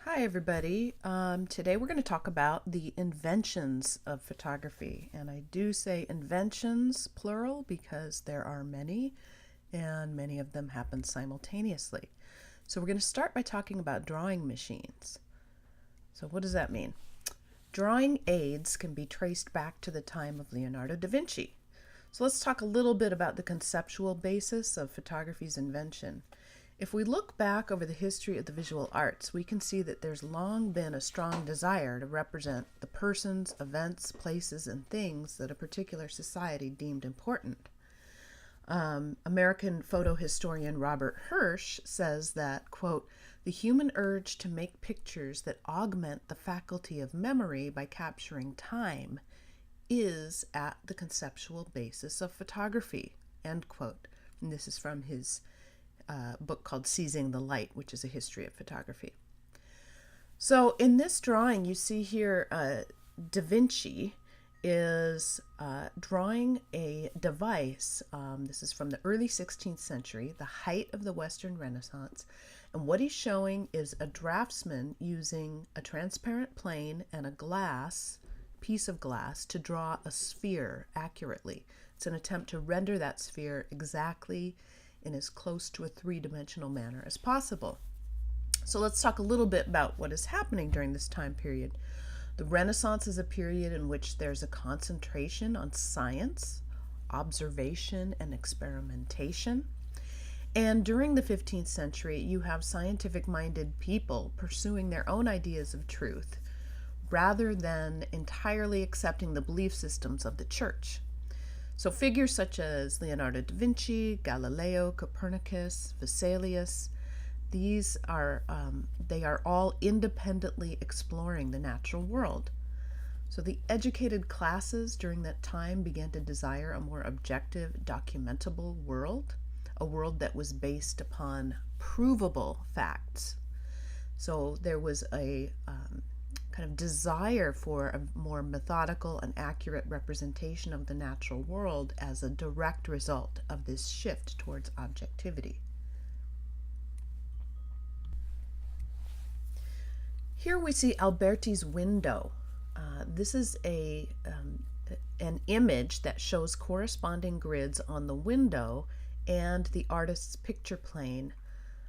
Hi, everybody. Today we're going to talk about the inventions of photography. And I do say inventions, plural, because there are many, and many of them happen simultaneously. So we're going to start by talking about drawing machines. So what does that mean? Drawing aids can be traced back to the time of Leonardo da Vinci. So let's talk a little bit about the conceptual basis of photography's invention. If we look back over the history of the visual arts, we can see that there's long been a strong desire to represent the persons, events, places, and things that a particular society deemed important. American photo historian Robert Hirsch says that, quote, the human urge to make pictures that augment the faculty of memory by capturing time is at the conceptual basis of photography, end quote. And this is from his book called Seizing the Light, which is a history of photography. So in this drawing, you see here Da Vinci is drawing a device. This is from the early 16th century, the height of the Western Renaissance. And what he's showing is a draftsman using a transparent plane and a piece of glass to draw a sphere accurately. It's an attempt to render that sphere exactly in as close to a three-dimensional manner as possible. So let's talk a little bit about what is happening during this time period. The Renaissance is a period in which there's a concentration on science, observation, and experimentation. And during the 15th century, you have scientific-minded people pursuing their own ideas of truth rather than entirely accepting the belief systems of the church. So figures such as Leonardo da Vinci, Galileo, Copernicus, Vesalius, they are all independently exploring the natural world. So the educated classes during that time began to desire a more objective, documentable world, a world that was based upon provable facts. So there was a kind of desire for a more methodical and accurate representation of the natural world as a direct result of this shift towards objectivity. Here we see Alberti's window. This is an image that shows corresponding grids on the window and the artist's picture plane.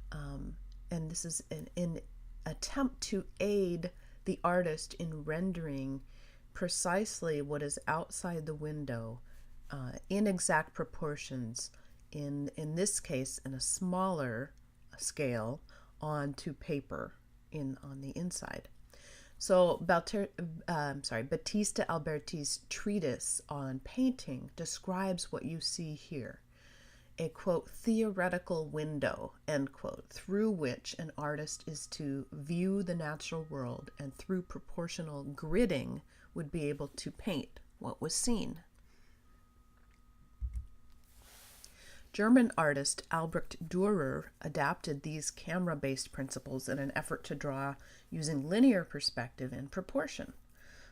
And this is an attempt to aid the artist in rendering precisely what is outside the window in exact proportions, in this case in a smaller scale, onto paper on the inside. So Battista Alberti's treatise on painting describes what you see here. A, quote, theoretical window, end quote, through which an artist is to view the natural world and through proportional gridding would be able to paint what was seen. German artist Albrecht Dürer adapted these camera-based principles in an effort to draw using linear perspective and proportion.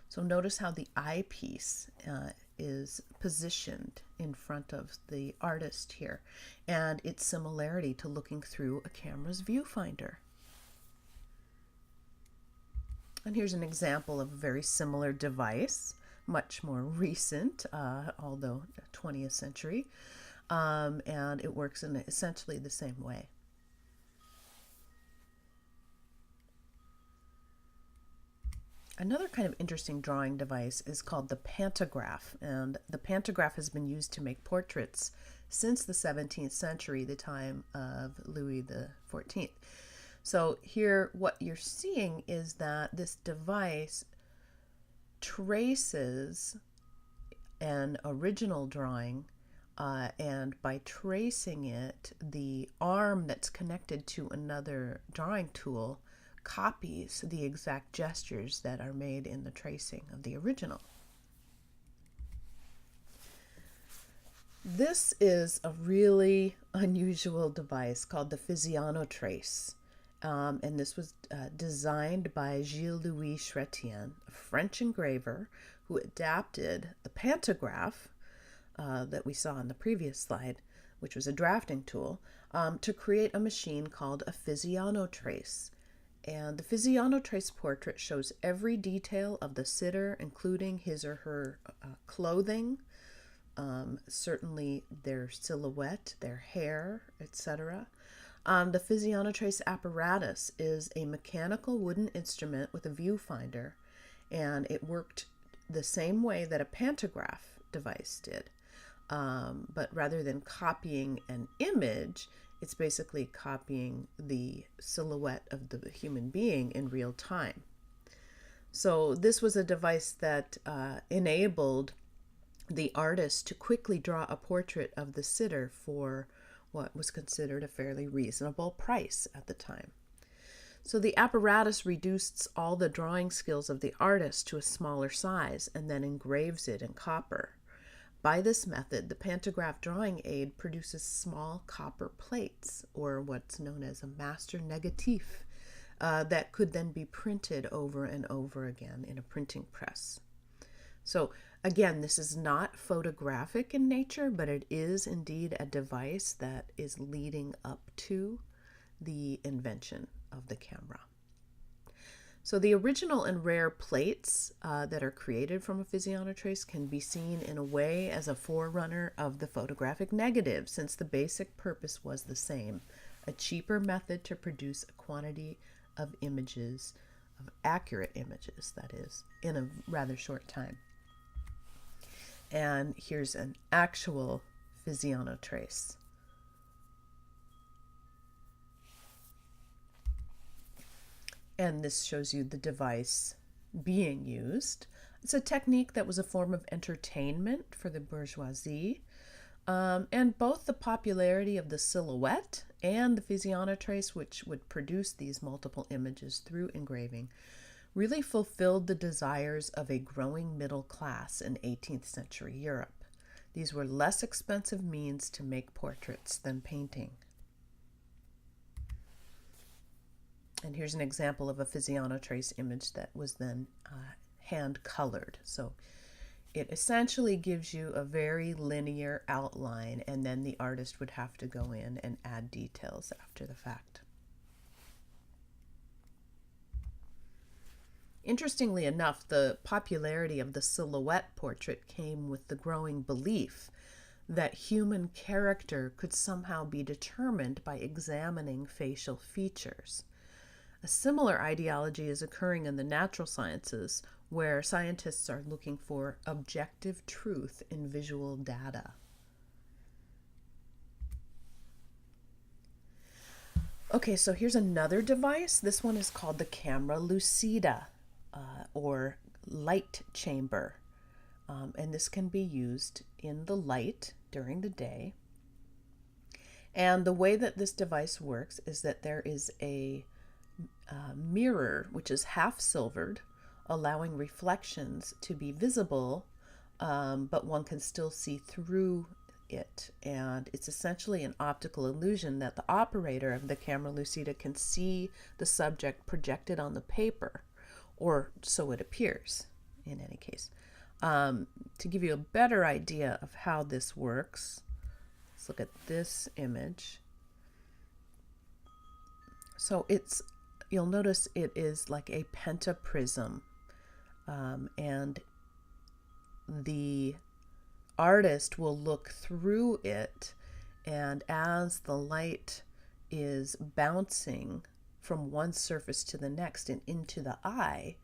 So notice how the eyepiece is positioned in front of the artist here, and its similarity to looking through a camera's viewfinder. And here's an example of a very similar device, much more recent, although 20th century, and it works in essentially the same way. Another kind of interesting drawing device is called the pantograph, and the pantograph has been used to make portraits since the 17th century, the time of Louis XIV. So here what you're seeing is that this device traces an original drawing, and by tracing it, the arm that's connected to another drawing tool copies the exact gestures that are made in the tracing of the original. This is a really unusual device called the Physionotrace, and this was designed by Gilles-Louis Chrétien, a French engraver who adapted the pantograph that we saw in the previous slide, which was a drafting tool, to create a machine called a Physionotrace. And the physionotrace portrait shows every detail of the sitter, including his or her clothing, certainly their silhouette, their hair, etc. The physionotrace apparatus is a mechanical wooden instrument with a viewfinder, and it worked the same way that a pantograph device did. But rather than copying an image, it's basically copying the silhouette of the human being in real time. So this was a device that enabled the artist to quickly draw a portrait of the sitter for what was considered a fairly reasonable price at the time. So the apparatus reduces all the drawing skills of the artist to a smaller size and then engraves it in copper. By this method, the pantograph drawing aid produces small copper plates, or what's known as a master negatif, that could then be printed over and over again in a printing press. So again, this is not photographic in nature, but it is indeed a device that is leading up to the invention of the camera. So the original and rare plates that are created from a physionotrace can be seen in a way as a forerunner of the photographic negative, since the basic purpose was the same, a cheaper method to produce a quantity of images, of accurate images, that is, in a rather short time. And here's an actual physionotrace. And this shows you the device being used. It's a technique that was a form of entertainment for the bourgeoisie. And both the popularity of the silhouette and the physionotrace, which would produce these multiple images through engraving, really fulfilled the desires of a growing middle class in 18th century Europe. These were less expensive means to make portraits than painting. And here's an example of a physionotrace image that was then hand colored. So it essentially gives you a very linear outline, and then the artist would have to go in and add details after the fact. Interestingly enough, the popularity of the silhouette portrait came with the growing belief that human character could somehow be determined by examining facial features. A similar ideology is occurring in the natural sciences, where scientists are looking for objective truth in visual data. Okay, so here's another device. This one is called the camera lucida, or light chamber. And this can be used in the light during the day. And the way that this device works is that there is a mirror, which is half silvered, allowing reflections to be visible, but one can still see through it. And it's essentially an optical illusion that the operator of the camera lucida can see the subject projected on the paper, or so it appears in any case. To give you a better idea of how this works, let's look at this image. So you'll notice it is like a pentaprism, and the artist will look through it, and as the light is bouncing from one surface to the next and into the eye,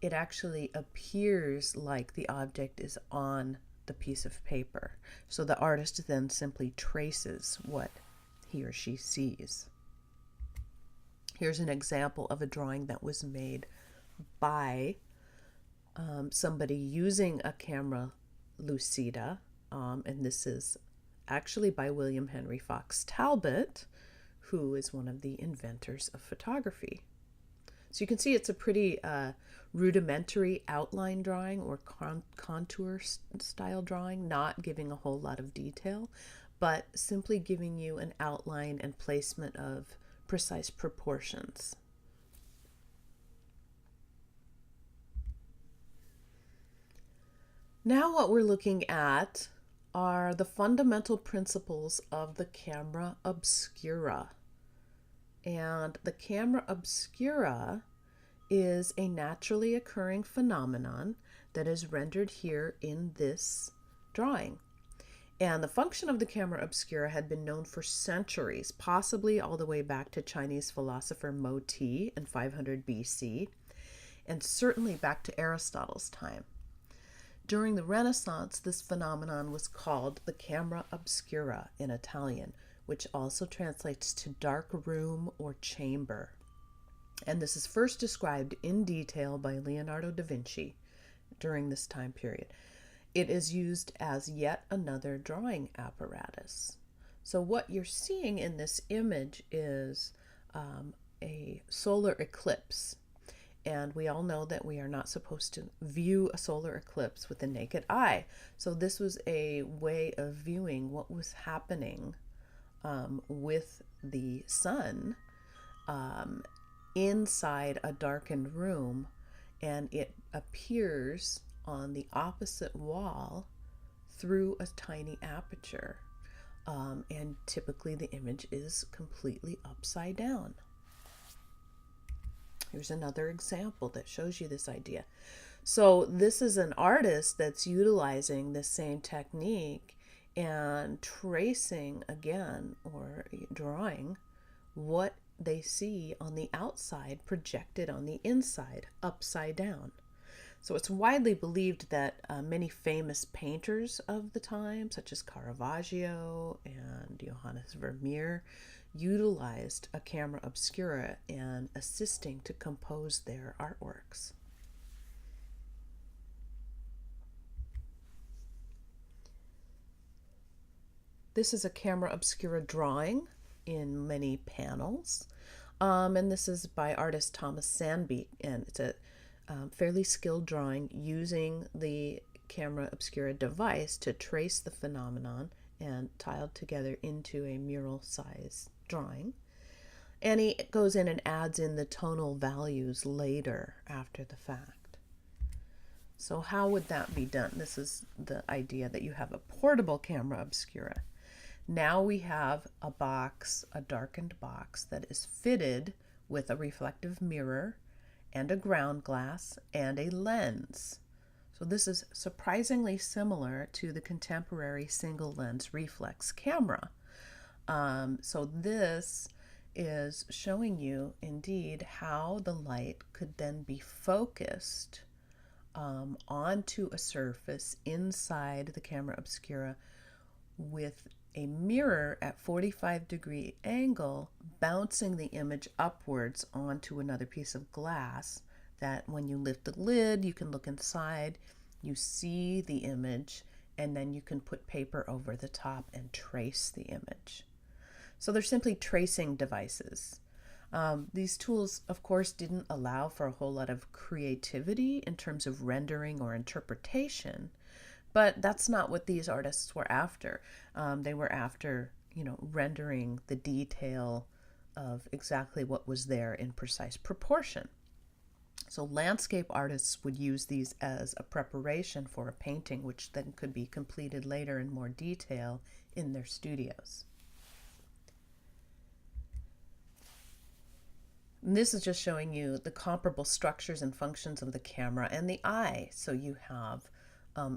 it actually appears like the object is on the piece of paper. So the artist then simply traces what he or she sees. Here's an example of a drawing that was made by somebody using a camera lucida, and this is actually by William Henry Fox Talbot, who is one of the inventors of photography. So you can see it's a pretty rudimentary outline drawing, or contour style drawing, not giving a whole lot of detail, but simply giving you an outline and placement of precise proportions. Now what we're looking at are the fundamental principles of the camera obscura. And the camera obscura is a naturally occurring phenomenon that is rendered here in this drawing. And the function of the camera obscura had been known for centuries, possibly all the way back to Chinese philosopher Mo Ti in 500 BC, and certainly back to Aristotle's time. During the Renaissance, this phenomenon was called the camera obscura in Italian, which also translates to dark room or chamber. And this is first described in detail by Leonardo da Vinci during this time period. It is used as yet another drawing apparatus. So what you're seeing in this image is a solar eclipse. And we all know that we are not supposed to view a solar eclipse with the naked eye. So this was a way of viewing what was happening with the sun inside a darkened room, and it appears on the opposite wall through a tiny aperture. And typically the image is completely upside down. Here's another example that shows you this idea. So this is an artist that's utilizing the same technique and tracing again, or drawing, what they see on the outside projected on the inside, upside down. So it's widely believed that many famous painters of the time, such as Caravaggio and Johannes Vermeer, utilized a camera obscura in assisting to compose their artworks. This is a camera obscura drawing in many panels, and this is by artist Thomas Sandbeek, and it's a fairly skilled drawing using the camera obscura device to trace the phenomenon and tiled together into a mural size drawing. And he goes in and adds in the tonal values later after the fact. So how would that be done? This is the idea that you have a portable camera obscura. Now we have a box, a darkened box, that is fitted with a reflective mirror and a ground glass and a lens. So this is surprisingly similar to the contemporary single lens reflex camera. So this is showing you indeed how the light could then be focused onto a surface inside the camera obscura with a mirror at 45-degree angle bouncing the image upwards onto another piece of glass, that when you lift the lid you can look inside, you see the image, and then you can put paper over the top and trace the image. So they're simply tracing devices. These tools, of course, didn't allow for a whole lot of creativity in terms of rendering or interpretation, but that's not what these artists were after. They were after, rendering the detail of exactly what was there in precise proportion. So landscape artists would use these as a preparation for a painting, which then could be completed later in more detail in their studios. And this is just showing you the comparable structures and functions of the camera and the eye. So you have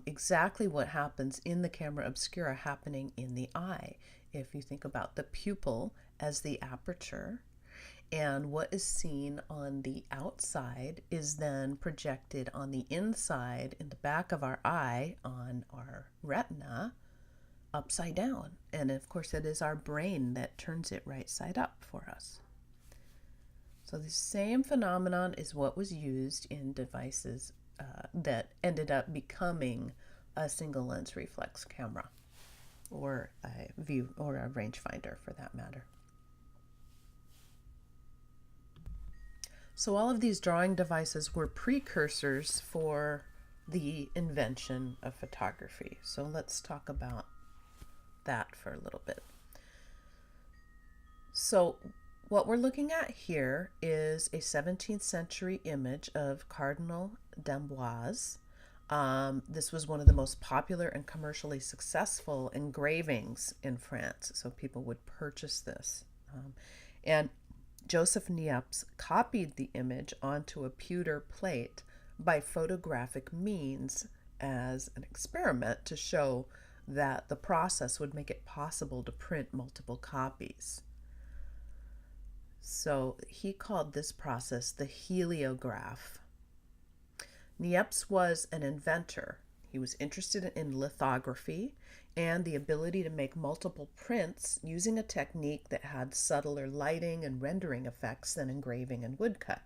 exactly what happens in the camera obscura happening in the eye. If you think about the pupil as the aperture, and what is seen on the outside is then projected on the inside in the back of our eye on our retina upside down. And of course it is our brain that turns it right side up for us. So the same phenomenon is what was used in devices that ended up becoming a single lens reflex camera, or a view or a rangefinder for that matter. So all of these drawing devices were precursors for the invention of photography. So let's talk about that for a little bit. So what we're looking at here is a 17th century image of Cardinal d'Amboise. This was one of the most popular and commercially successful engravings in France, so people would purchase this. And Joseph Niépce copied the image onto a pewter plate by photographic means as an experiment to show that the process would make it possible to print multiple copies. So he called this process the heliograph. Niépce was an inventor. He was interested in lithography and the ability to make multiple prints using a technique that had subtler lighting and rendering effects than engraving and woodcut.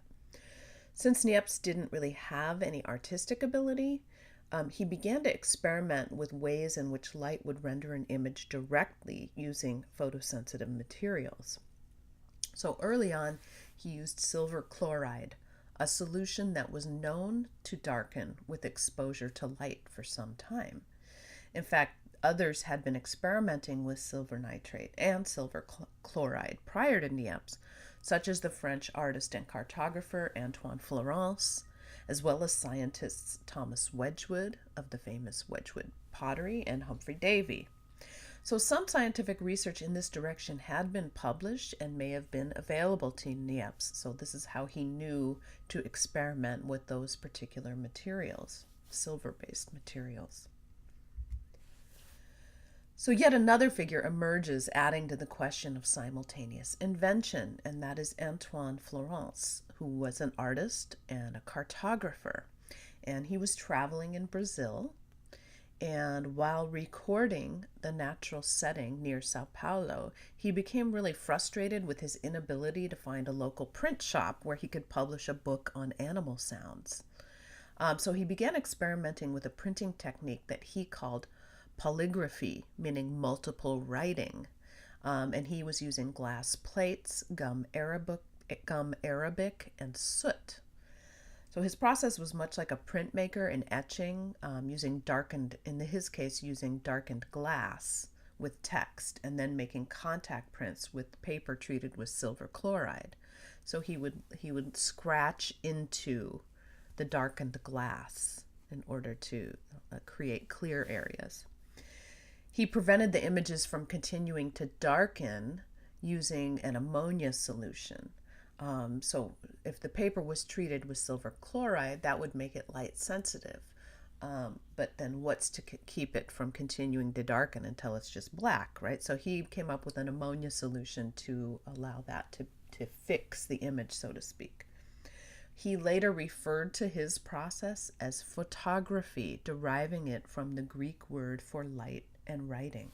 Since Niépce didn't really have any artistic ability, he began to experiment with ways in which light would render an image directly using photosensitive materials. So early on, he used silver chloride, a solution that was known to darken with exposure to light for some time. In fact, others had been experimenting with silver nitrate and silver chloride prior to Niépce, such as the French artist and cartographer Antoine Florence, as well as scientists Thomas Wedgwood of the famous Wedgwood pottery and Humphrey Davy. So some scientific research in this direction had been published and may have been available to Niépce. So this is how he knew to experiment with those particular materials, silver-based materials. So yet another figure emerges adding to the question of simultaneous invention, and that is Antoine Florence, who was an artist and a cartographer. And he was traveling in Brazil, and while recording the natural setting near Sao Paulo, he became really frustrated with his inability to find a local print shop where he could publish a book on animal sounds. So he began experimenting with a printing technique that he called polygraphy, meaning multiple writing. And he was using glass plates, gum arabic, and soot. So his process was much like a printmaker in etching, using darkened glass with text, and then making contact prints with paper treated with silver chloride. So he would scratch into the darkened glass in order to create clear areas. He prevented the images from continuing to darken using an ammonia solution. So if the paper was treated with silver chloride, that would make it light sensitive. But then what's to keep it from continuing to darken until it's just black, right? So he came up with an ammonia solution to allow that to fix the image, so to speak. He later referred to his process as photography, deriving it from the Greek word for light and writing.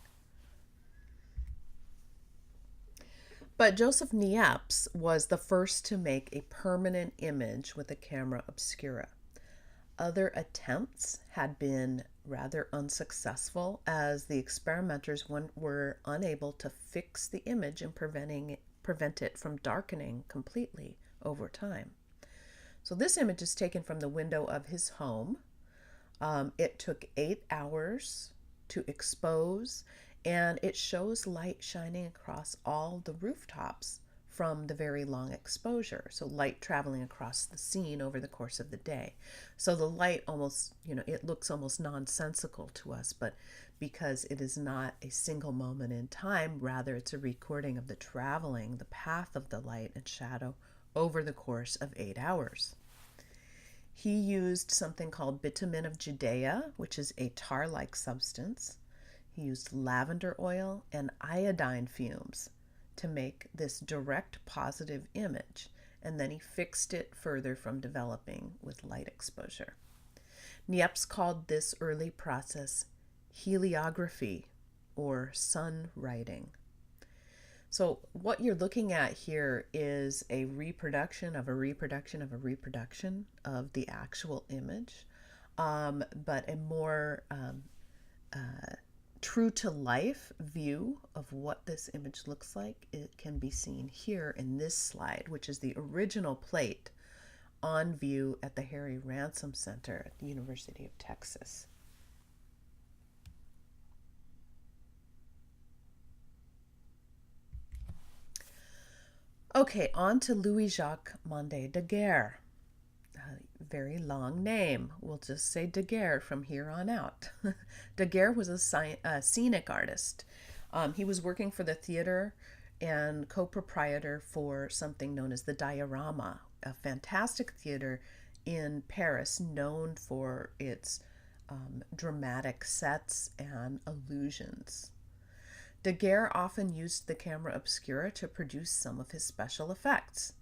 But Joseph Niépce was the first to make a permanent image with a camera obscura. Other attempts had been rather unsuccessful, as the experimenters were unable to fix the image and prevent it from darkening completely over time. So this image is taken from the window of his home. It took 8 hours to expose, and it shows light shining across all the rooftops from the very long exposure. So light traveling across the scene over the course of the day. So the light almost, it looks almost nonsensical to us, but because it is not a single moment in time, rather it's a recording of the path of the light and shadow over the course of 8 hours. He used something called bitumen of Judea, which is a tar-like substance. He used lavender oil and iodine fumes to make this direct positive image, and then he fixed it further from developing with light exposure. Niépce called this early process heliography, or sun writing. So what you're looking at here is a reproduction of a reproduction of a reproduction of the actual image, but a more true to life view of what this image looks like. It can be seen here in this slide, which is the original plate on view at the Harry Ransom Center at the University of Texas. Okay, on to Louis-Jacques Mondé Daguerre. Very long name. We'll just say Daguerre from here on out. Daguerre was a scenic artist. He was working for the theater and co-proprietor for something known as the Diorama, a fantastic theater in Paris known for its dramatic sets and illusions. Daguerre often used the camera obscura to produce some of his special effects.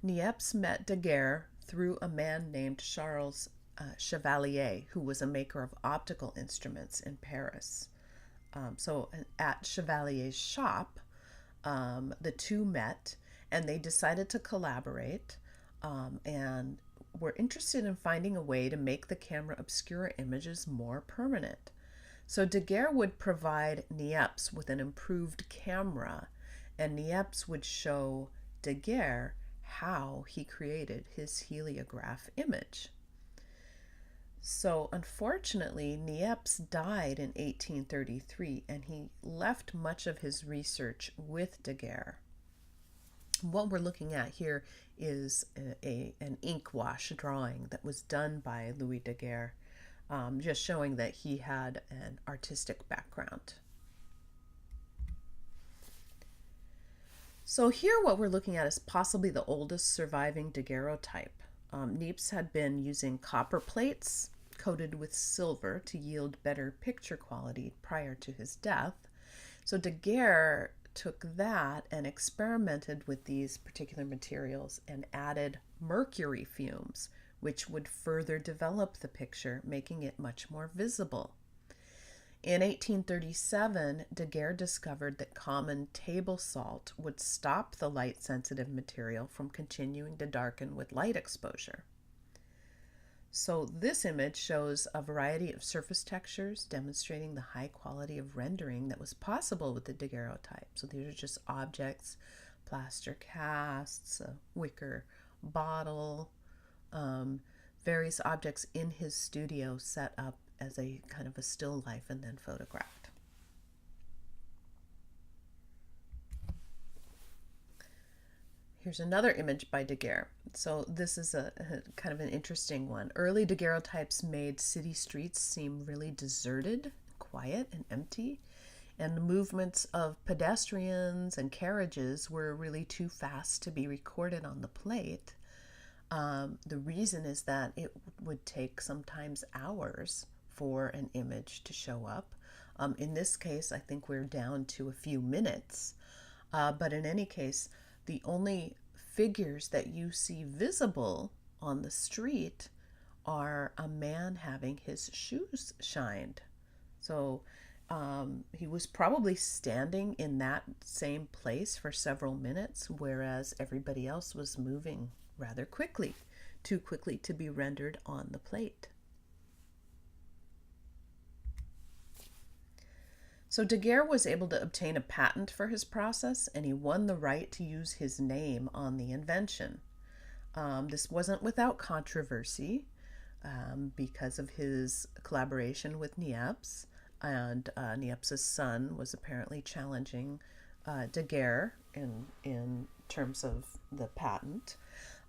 Niépce met Daguerre through a man named Charles Chevalier, who was a maker of optical instruments in Paris. So at Chevalier's shop, the two met and they decided to collaborate and were interested in finding a way to make the camera obscura images more permanent. So Daguerre would provide Niépce with an improved camera, and Niépce would show Daguerre how he created his heliograph image. So unfortunately, Niépce died in 1833, and he left much of his research with Daguerre. What we're looking at here is an ink wash drawing that was done by Louis Daguerre, just showing that he had an artistic background. So here what we're looking at is possibly the oldest surviving daguerreotype. Niépce had been using copper plates coated with silver to yield better picture quality prior to his death. So Daguerre took that and experimented with these particular materials and added mercury fumes, which would further develop the picture, making it much more visible. In 1837, Daguerre discovered that common table salt would stop the light-sensitive material from continuing to darken with light exposure. So this image shows a variety of surface textures demonstrating the high quality of rendering that was possible with the daguerreotype. So these are just objects, plaster casts, a wicker bottle, various objects in his studio set up as a kind of a still life and then photographed. Here's another image by Daguerre. So this is a kind of an interesting one. Early daguerreotypes made city streets seem really deserted, quiet, and empty. And the movements of pedestrians and carriages were really too fast to be recorded on the plate. The reason is that it would take sometimes hours for an image to show up. In this case, I think we're down to a few minutes. But in any case, the only figures that you see visible on the street are a man having his shoes shined. So he was probably standing in that same place for several minutes, whereas everybody else was moving rather quickly, too quickly to be rendered on the plate. So Daguerre was able to obtain a patent for his process, and he won the right to use his name on the invention. This wasn't without controversy because of his collaboration with Niépce, and Niépce's son was apparently challenging Daguerre in terms of the patent.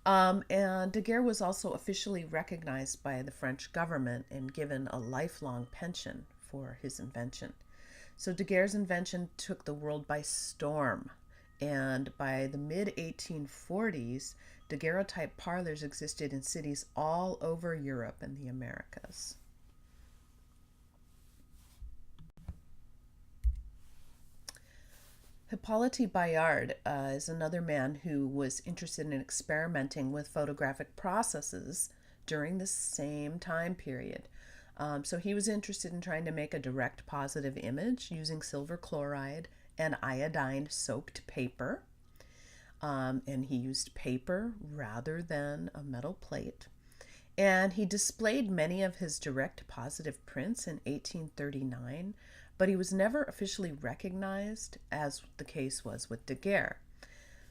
And Daguerre was also officially recognized by the French government and given a lifelong pension for his invention. So Daguerre's invention took the world by storm, and by the mid-1840s, daguerreotype parlors existed in cities all over Europe and the Americas. Hippolyte Bayard is another man who was interested in experimenting with photographic processes during the same time period. So he was interested in trying to make a direct positive image using silver chloride and iodine-soaked paper. And he used paper rather than a metal plate. And he displayed many of his direct positive prints in 1839, but he was never officially recognized, as the case was with Daguerre.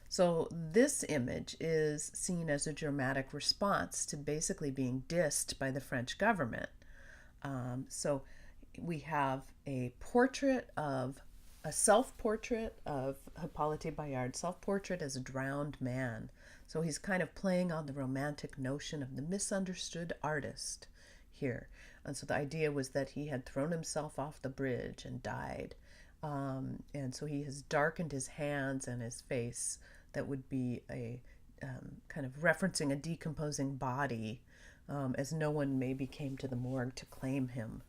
So this image is seen as a dramatic response to basically being dissed by the French government. So we have a self-portrait of Hippolyte Bayard, self-portrait as a drowned man. So he's kind of playing on the romantic notion of the misunderstood artist here. And so the idea was that he had thrown himself off the bridge and died. And so he has darkened his hands and his face. That would be a kind of referencing a decomposing body, as no one maybe came to the morgue to claim him.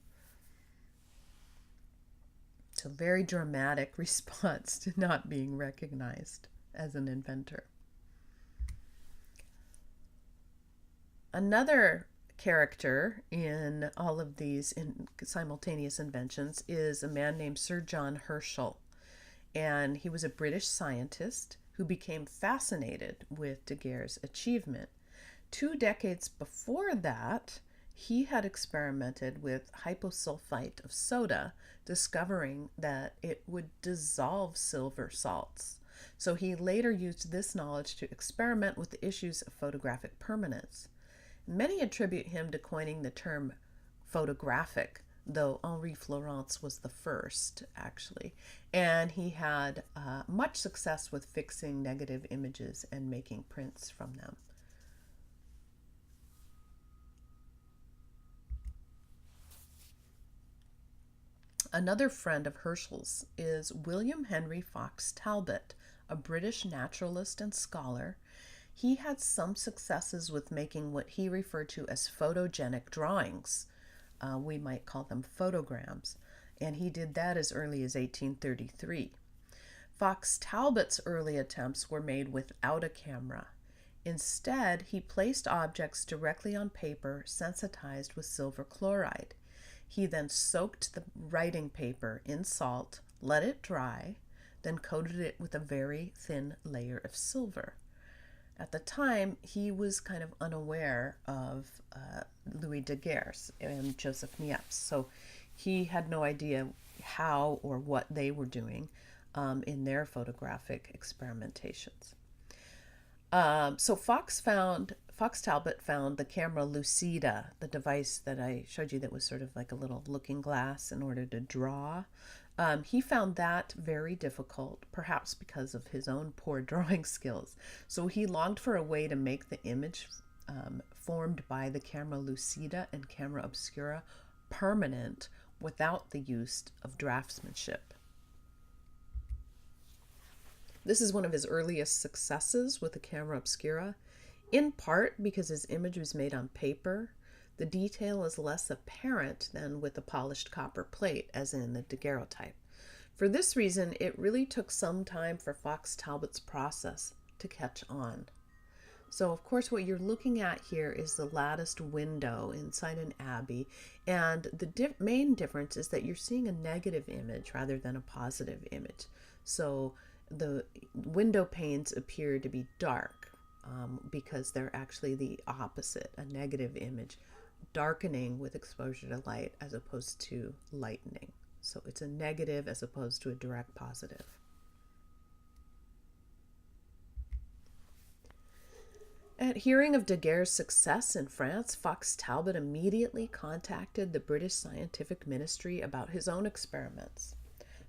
So, very dramatic response to not being recognized as an inventor. Another character in all of these simultaneous inventions is a man named Sir John Herschel. And he was a British scientist who became fascinated with Daguerre's achievement. 2 decades before that, he had experimented with hyposulfite of soda, discovering that it would dissolve silver salts. So he later used this knowledge to experiment with the issues of photographic permanence. Many attribute him to coining the term photographic, though Henri Florence was the first, actually. And he had much success with fixing negative images and making prints from them. Another friend of Herschel's is William Henry Fox Talbot, a British naturalist and scholar. He had some successes with making what he referred to as photogenic drawings. We might call them photograms, and he did that as early as 1833. Fox Talbot's early attempts were made without a camera. Instead, he placed objects directly on paper sensitized with silver chloride. He then soaked the writing paper in salt, let it dry, then coated it with a very thin layer of silver. At the time, he was kind of unaware of Louis Daguerre and Joseph Niépce, so he had no idea how or what they were doing in their photographic experimentations. So Fox Talbot found the camera lucida, the device that I showed you that was sort of like a little looking glass in order to draw. He found that very difficult, perhaps because of his own poor drawing skills. So he longed for a way to make the image formed by the camera lucida and camera obscura permanent without the use of draftsmanship. This is one of his earliest successes with the camera obscura, in part because his image was made on paper. The detail is less apparent than with a polished copper plate, as in the daguerreotype. For this reason, it really took some time for Fox Talbot's process to catch on. So, of course, what you're looking at here is the latticed window inside an abbey, and the main difference is that you're seeing a negative image rather than a positive image. So the window panes appear to be dark because they're actually the opposite, a negative image, darkening with exposure to light as opposed to lightening. So it's a negative as opposed to a direct positive. At hearing of Daguerre's success in France, Fox Talbot immediately contacted the British Scientific Ministry about his own experiments.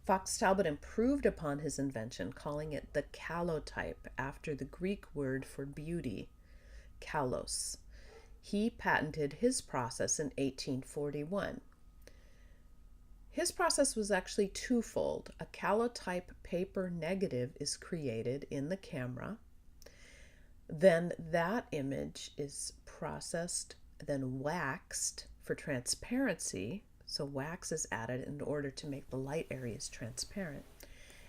Fox Talbot improved upon his invention, calling it the calotype after the Greek word for beauty, kalos. He patented his process in 1841. His process was actually twofold. A calotype paper negative is created in the camera. Then that image is processed, then waxed for transparency. So wax is added in order to make the light areas transparent.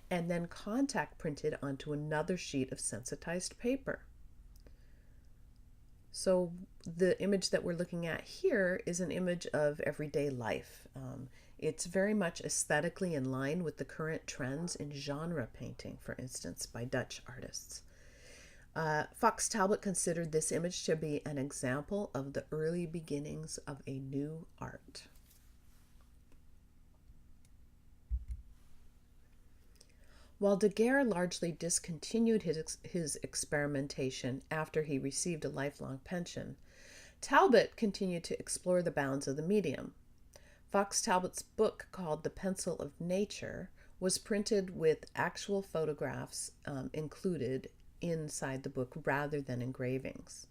And then contact printed onto another sheet of sensitized paper. So the image that we're looking at here is an image of everyday life. It's very much aesthetically in line with the current trends in genre painting, for instance, by Dutch artists. Fox Talbot considered this image to be an example of the early beginnings of a new art. While Daguerre largely discontinued his experimentation after he received a lifelong pension, Talbot continued to explore the bounds of the medium. Fox Talbot's book, called The Pencil of Nature, was printed with actual photographs included inside the book rather than engravings.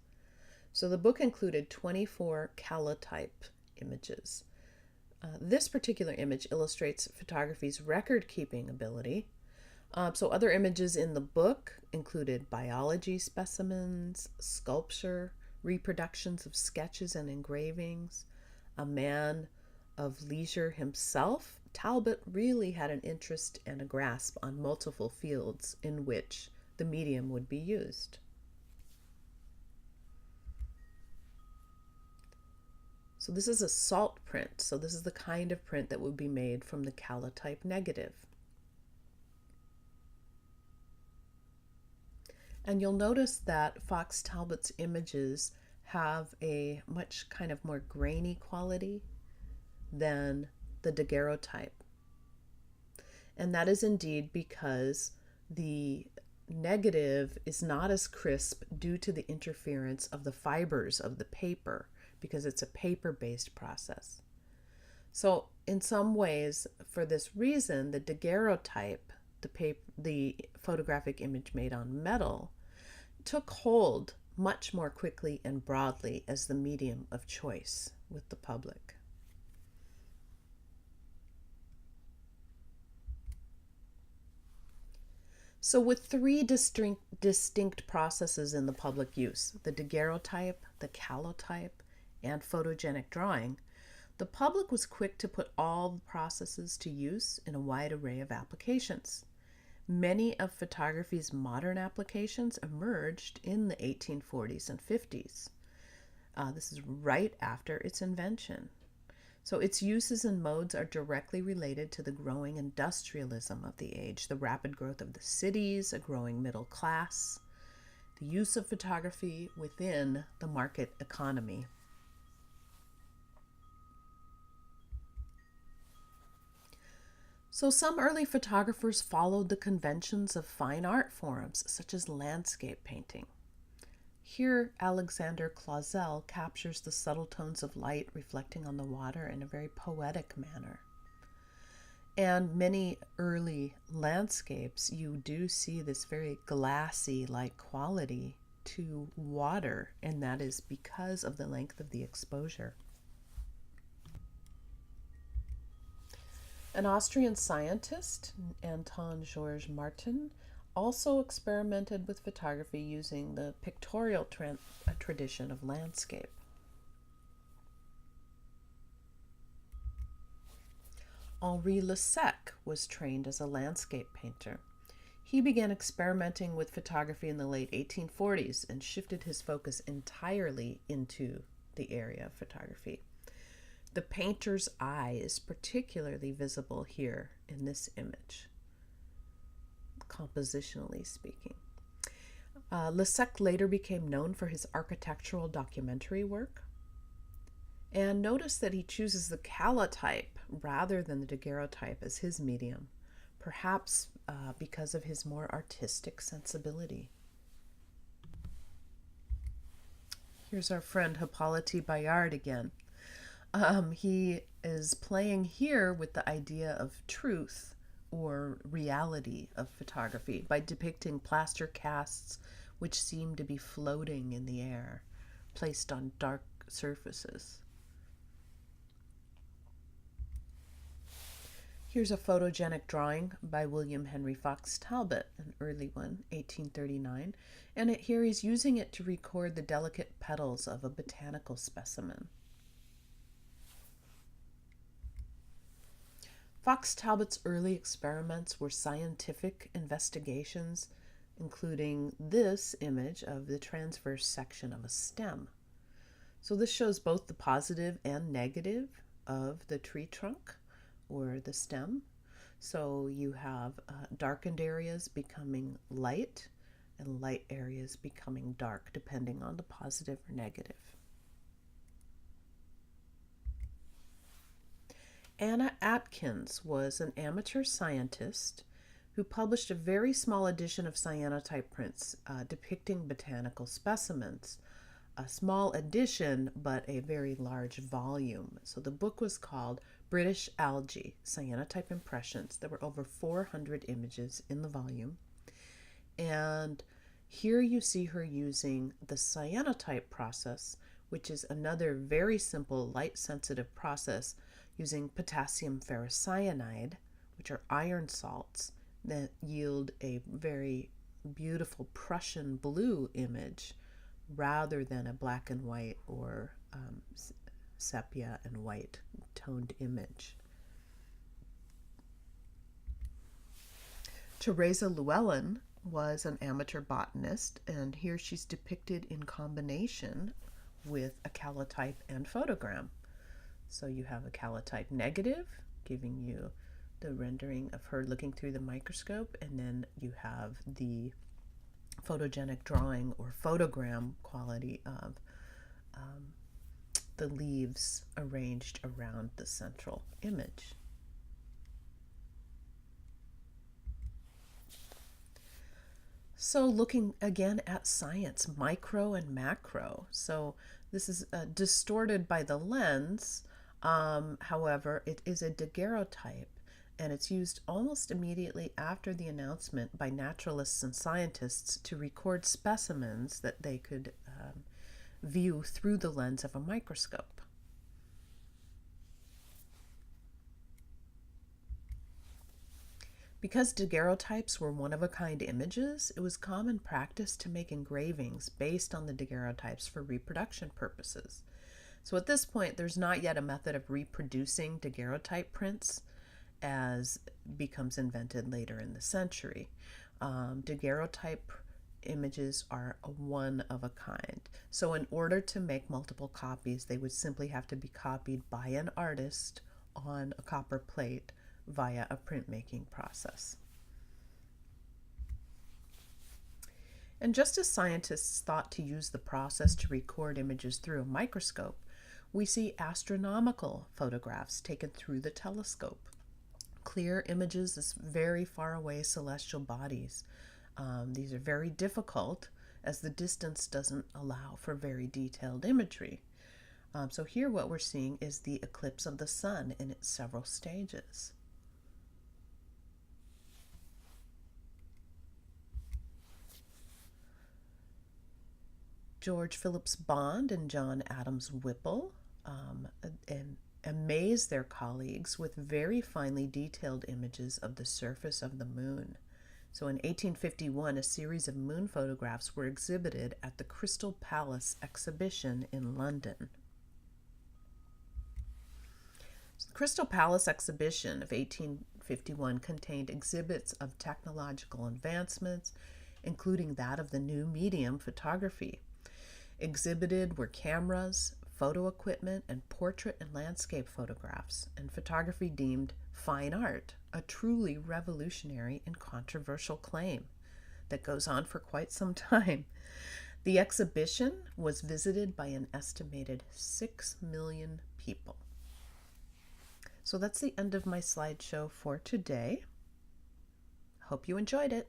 So the book included 24 calotype images. This particular image illustrates photography's record-keeping ability. So other images in the book included biology specimens, sculpture, reproductions of sketches and engravings, a man of leisure himself. Talbot really had an interest and a grasp on multiple fields in which the medium would be used. So this is a salt print. So this is the kind of print that would be made from the calotype negative. And you'll notice that Fox Talbot's images have a much kind of more grainy quality than the daguerreotype. And that is indeed because the negative is not as crisp due to the interference of the fibers of the paper, because it's a paper-based process. So in some ways, for this reason, the daguerreotype, the photographic image made on metal, took hold much more quickly and broadly as the medium of choice with the public. So with three distinct processes in the public use, the daguerreotype, the calotype, and photogenic drawing, the public was quick to put all the processes to use in a wide array of applications. Many of photography's modern applications emerged in the 1840s and 50s. This is right after its invention. So its uses and modes are directly related to the growing industrialism of the age, the rapid growth of the cities, a growing middle class, the use of photography within the market economy. So some early photographers followed the conventions of fine art forms, such as landscape painting. Here, Alexander Clausel captures the subtle tones of light reflecting on the water in a very poetic manner. And many early landscapes, you do see this very glassy-like quality to water, and that is because of the length of the exposure. An Austrian scientist, Anton George Martin, also experimented with photography using the pictorial tradition of landscape. Henri Lessec was trained as a landscape painter. He began experimenting with photography in the late 1840s and shifted his focus entirely into the area of photography. The painter's eye is particularly visible here in this image, compositionally speaking. Lessec later became known for his architectural documentary work. And notice that he chooses the calotype rather than the daguerreotype as his medium, perhaps because of his more artistic sensibility. Here's our friend Hippolyte Bayard again. He is playing here with the idea of truth or reality of photography by depicting plaster casts which seem to be floating in the air, placed on dark surfaces. Here's a photogenic drawing by William Henry Fox Talbot, an early one, 1839, and here he's using it to record the delicate petals of a botanical specimen. Fox Talbot's early experiments were scientific investigations, including this image of the transverse section of a stem. So this shows both the positive and negative of the tree trunk or the stem. So you have darkened areas becoming light and light areas becoming dark, depending on the positive or negative. Anna Atkins was an amateur scientist who published a very small edition of cyanotype prints depicting botanical specimens. A small edition, but a very large volume. So the book was called British Algae, Cyanotype Impressions. There were over 400 images in the volume. And here you see her using the cyanotype process, which is another very simple light-sensitive process. using potassium ferrocyanide, which are iron salts that yield a very beautiful Prussian blue image rather than a black and white or sepia and white toned image. Teresa Llewellyn was an amateur botanist, and here she's depicted in combination with a calotype and photogram. So you have a calotype negative, giving you the rendering of her looking through the microscope, and then you have the photogenic drawing or photogram quality of the leaves arranged around the central image. So looking again at science, micro and macro. So this is distorted by the lens. However, it is a daguerreotype, and it's used almost immediately after the announcement by naturalists and scientists to record specimens that they could view through the lens of a microscope. Because daguerreotypes were one-of-a-kind images, it was common practice to make engravings based on the daguerreotypes for reproduction purposes. So at this point, there's not yet a method of reproducing daguerreotype prints, as becomes invented later in the century. Daguerreotype images are one of a kind. So in order to make multiple copies, they would simply have to be copied by an artist on a copper plate via a printmaking process. And just as scientists thought to use the process to record images through a microscope, we see astronomical photographs taken through the telescope. Clear images of very far away celestial bodies. These are very difficult as the distance doesn't allow for very detailed imagery. So here what we're seeing is the eclipse of the sun in its several stages. George Phillips Bond and John Adams Whipple amazed their colleagues with very finely detailed images of the surface of the moon. So in 1851, a series of moon photographs were exhibited at the Crystal Palace exhibition in London. So the Crystal Palace exhibition of 1851 contained exhibits of technological advancements, including that of the new medium, photography. Exhibited were cameras, photo equipment, and portrait and landscape photographs, and photography deemed fine art, a truly revolutionary and controversial claim that goes on for quite some time. The exhibition was visited by an estimated 6 million people. So that's the end of my slideshow for today. Hope you enjoyed it.